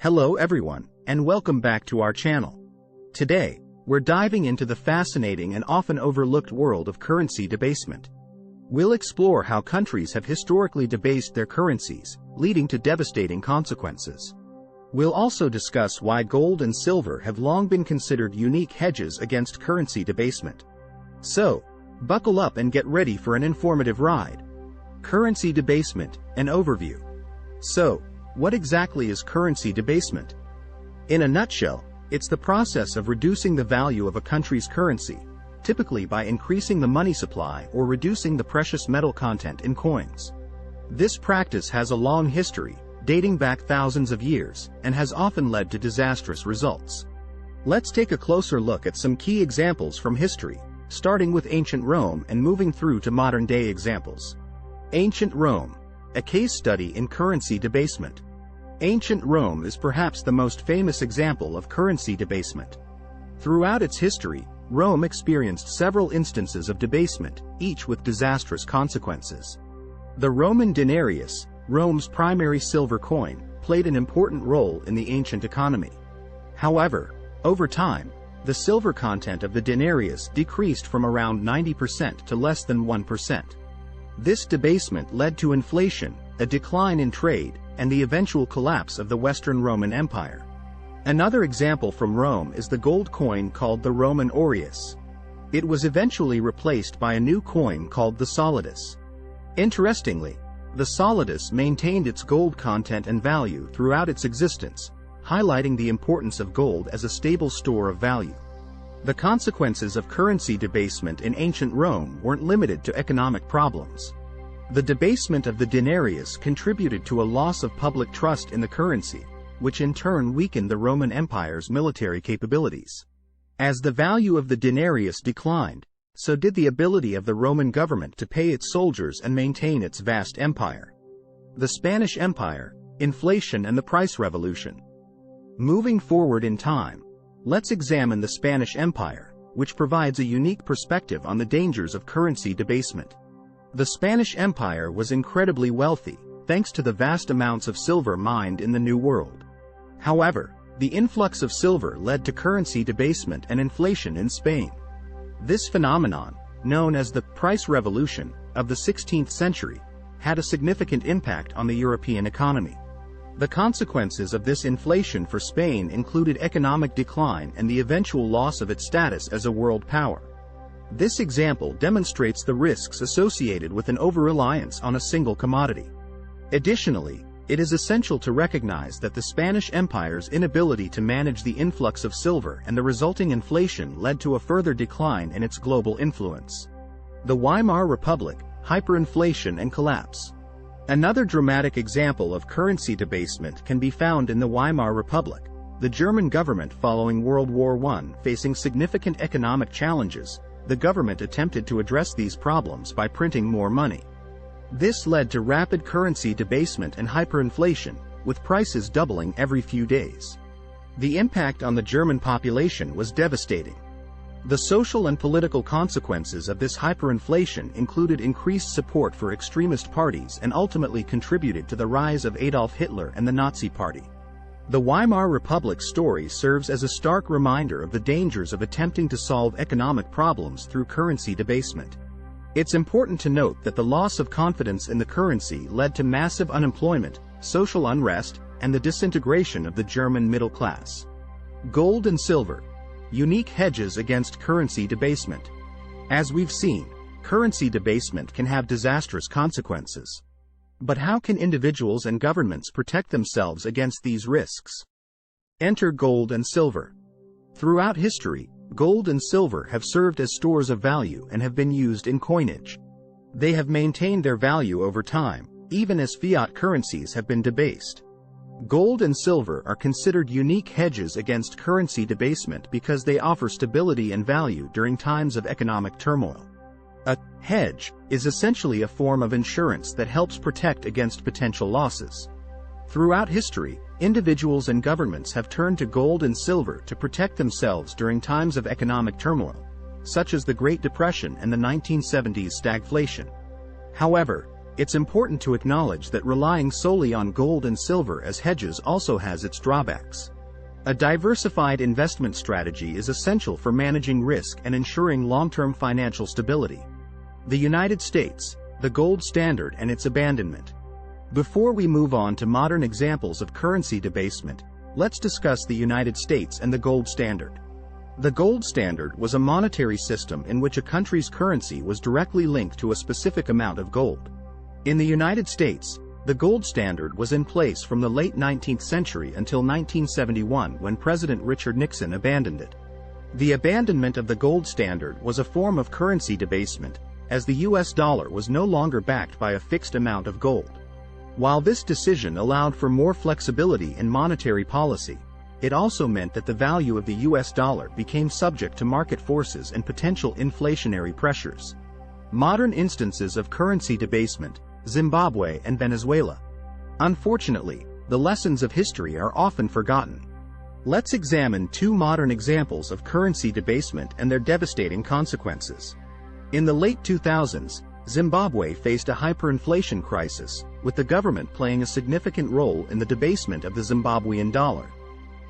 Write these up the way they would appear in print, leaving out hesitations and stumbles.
Hello everyone, and welcome back to our channel. Today, we're diving into the fascinating and often overlooked world of currency debasement. We'll explore how countries have historically debased their currencies, leading to devastating consequences. We'll also discuss why gold and silver have long been considered unique hedges against currency debasement. So, buckle up and get ready for an informative ride. Currency debasement, an overview. So, what exactly is currency debasement? In a nutshell, it's the process of reducing the value of a country's currency, typically by increasing the money supply or reducing the precious metal content in coins. This practice has a long history, dating back thousands of years, and has often led to disastrous results. Let's take a closer look at some key examples from history, starting with ancient Rome and moving through to modern-day examples. Ancient Rome, a case study in currency debasement. Ancient Rome is perhaps the most famous example of currency debasement. Throughout its history, Rome experienced several instances of debasement, each with disastrous consequences. The Roman denarius, Rome's primary silver coin, played an important role in the ancient economy. However, over time, the silver content of the denarius decreased from around 90% to less than 1%. This debasement led to inflation, a decline in trade, and the eventual collapse of the Western Roman Empire. Another example from Rome is the gold coin called the Roman aureus. It was eventually replaced by a new coin called the solidus. Interestingly, the solidus maintained its gold content and value throughout its existence, highlighting the importance of gold as a stable store of value. The consequences of currency debasement in ancient Rome weren't limited to economic problems. The debasement of the denarius contributed to a loss of public trust in the currency, which in turn weakened the Roman Empire's military capabilities. As the value of the denarius declined, so did the ability of the Roman government to pay its soldiers and maintain its vast empire. The Spanish Empire, inflation and the price revolution. Moving forward in time, let's examine the Spanish Empire, which provides a unique perspective on the dangers of currency debasement. The Spanish Empire was incredibly wealthy, thanks to the vast amounts of silver mined in the New World. However, the influx of silver led to currency debasement and inflation in Spain. This phenomenon, known as the price revolution of the 16th century, had a significant impact on the European economy. The consequences of this inflation for Spain included economic decline and the eventual loss of its status as a world power. This example demonstrates the risks associated with an over-reliance on a single commodity. Additionally, it is essential to recognize that the Spanish Empire's inability to manage the influx of silver and the resulting inflation led to a further decline in its global influence. The Weimar Republic, hyperinflation and collapse. Another dramatic example of currency debasement can be found in the Weimar Republic, the German government following World War I facing significant economic challenges. The government attempted to address these problems by printing more money. This led to rapid currency debasement and hyperinflation, with prices doubling every few days. The impact on the German population was devastating. The social and political consequences of this hyperinflation included increased support for extremist parties and ultimately contributed to the rise of Adolf Hitler and the Nazi Party. The Weimar Republic story serves as a stark reminder of the dangers of attempting to solve economic problems through currency debasement. It's important to note that the loss of confidence in the currency led to massive unemployment, social unrest, and the disintegration of the German middle class. Gold and silver, unique hedges against currency debasement. As we've seen, currency debasement can have disastrous consequences. But how can individuals and governments protect themselves against these risks? Enter gold and silver. Throughout history, gold and silver have served as stores of value and have been used in coinage. They have maintained their value over time, even as fiat currencies have been debased. Gold and silver are considered unique hedges against currency debasement because they offer stability and value during times of economic turmoil. A hedge is essentially a form of insurance that helps protect against potential losses. Throughout history, individuals and governments have turned to gold and silver to protect themselves during times of economic turmoil, such as the Great Depression and the 1970s stagflation. However, it's important to acknowledge that relying solely on gold and silver as hedges also has its drawbacks. A diversified investment strategy is essential for managing risk and ensuring long-term financial stability. The United States, the gold standard and its abandonment. Before we move on to modern examples of currency debasement, let's discuss the United States and the gold standard. The gold standard was a monetary system in which a country's currency was directly linked to a specific amount of gold. In the United States, the gold standard was in place from the late 19th century until 1971, when President Richard Nixon abandoned it. The abandonment of the gold standard was a form of currency debasement, as the US dollar was no longer backed by a fixed amount of gold. While this decision allowed for more flexibility in monetary policy, it also meant that the value of the US dollar became subject to market forces and potential inflationary pressures. Modern instances of currency debasement: Zimbabwe and Venezuela. Unfortunately, the lessons of history are often forgotten. Let's examine two modern examples of currency debasement and their devastating consequences. In the late 2000s, Zimbabwe faced a hyperinflation crisis, with the government playing a significant role in the debasement of the Zimbabwean dollar.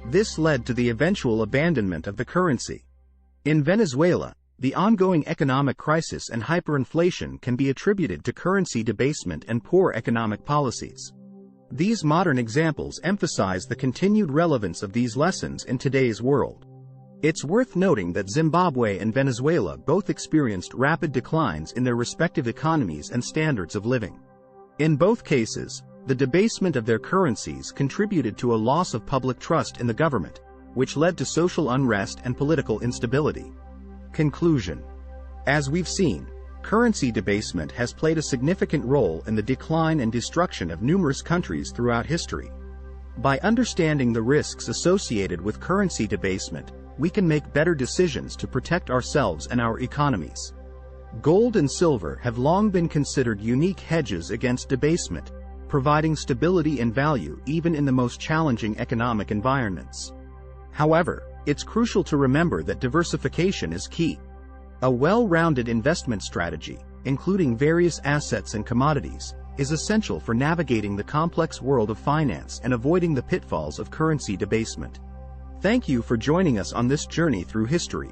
This led to the eventual abandonment of the currency. In Venezuela, the ongoing economic crisis and hyperinflation can be attributed to currency debasement and poor economic policies. These modern examples emphasize the continued relevance of these lessons in today's world. It's worth noting that Zimbabwe and Venezuela both experienced rapid declines in their respective economies and standards of living. In both cases, the debasement of their currencies contributed to a loss of public trust in the government, which led to social unrest and political instability. Conclusion. As we've seen, currency debasement has played a significant role in the decline and destruction of numerous countries throughout history. By understanding the risks associated with currency debasement, we can make better decisions to protect ourselves and our economies. Gold and silver have long been considered unique hedges against debasement, providing stability and value even in the most challenging economic environments. However, it's crucial to remember that diversification is key. A well-rounded investment strategy, including various assets and commodities, is essential for navigating the complex world of finance and avoiding the pitfalls of currency debasement. Thank you for joining us on this journey through history.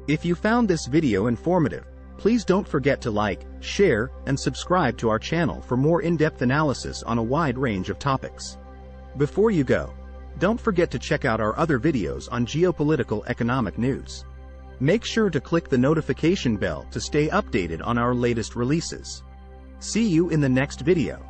If you found this video informative, please don't forget to like, share, and subscribe to our channel for more in-depth analysis on a wide range of topics. Before you go, don't forget to check out our other videos on geopolitical economic news. Make sure to click the notification bell to stay updated on our latest releases. See you in the next video.